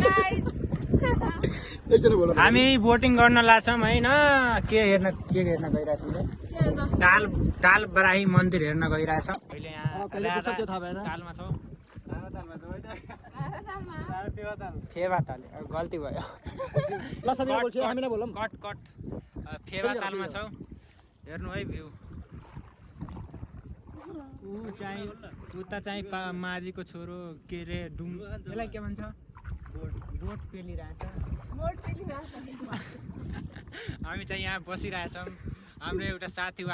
guys हामी boating गर्न लाग्छौँ हैन के हेर्न गइरहेछौँ ताल बराही मन्दिर हेर्न गइरहेछौँ अहिले यहाँ तालमा छौँ फेवा ताल गल्ती भयो कट फेवा तालमा छौँ हेर्नु है भ्यू उता चाहिँ माझीको छोरो के रे डुङ यसलाई के भन्छ बोट पेलिरहेछ हामी चाहिँ यहाँ बसिरहेछौँ हाम्रो एउटा साथी ऊ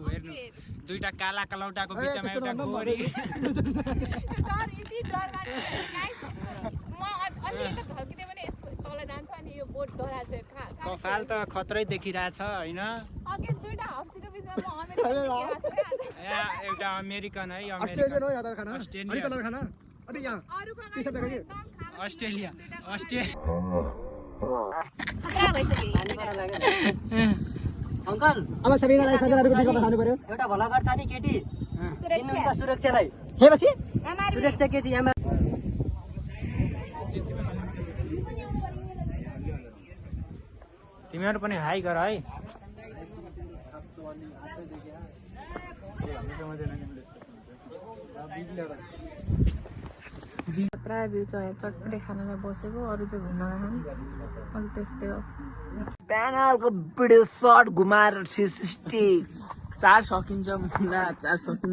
हेर्नु दुईटा काला कलौटाको बिचमा एउटा गोरी कफाल त खत्रै देखिरहेछ होइन एउटा अमेरिकन है अस्ट्रेलिया अंकल अब सबैलाई साथीहरुको दिनमा खानु पर्यो एउटा भला गर्छ नि केटी सुरक्षालाई हे बसी सुरक्षा के छ यहाँ तिमीहरु पनि हाई गर है प्राय भ्यू चाहिँ चटपटे खानालाई बसेको अरू चाहिँ घुम्न गएन अरू त्यस्तै हो प्यानलको भिडियो सर्ट घुमाएर 360 चार सकिन्छ मुला चार सकिन्छ